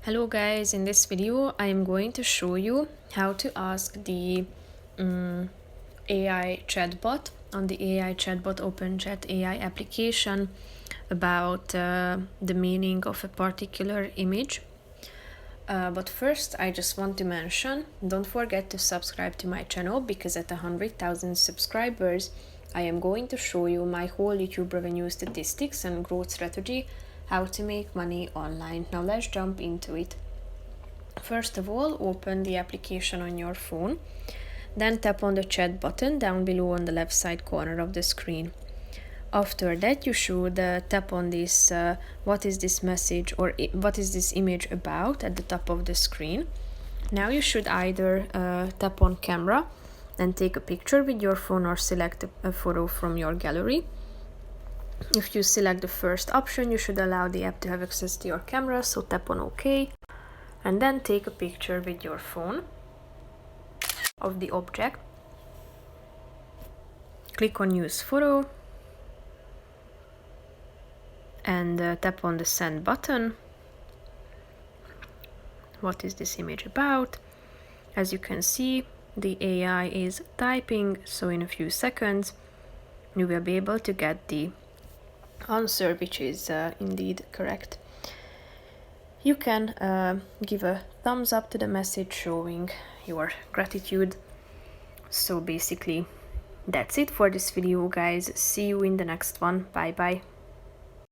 Hello guys, in this video I am going to show you how to ask the AI chatbot on the AI Chatbot OpenChat AI application about the meaning of a particular image. But first I just want to mention, don't forget to subscribe to my channel, because at 100,000 subscribers I am going to show you my whole YouTube revenue statistics and growth strategy, how to make money online. Now let's jump into it. First of all, open the application on your phone, then tap on the chat button down below on the left side corner of the screen. After that, you should tap on this what is this message or what is this image about at the top of the screen. Now you should either tap on camera and take a picture with your phone, or select a photo from your gallery. If you select the first option, you should allow the app to have access to your camera, so tap on OK. And then take a picture with your phone of the object. Click on Use Photo and tap on the Send button. What is this image about? As you can see, the AI is typing, so in a few seconds you will be able to get the answer, which is indeed correct. You can give a thumbs up to the message showing your gratitude. So basically that's it for this video, guys. See you in the next one. Bye bye.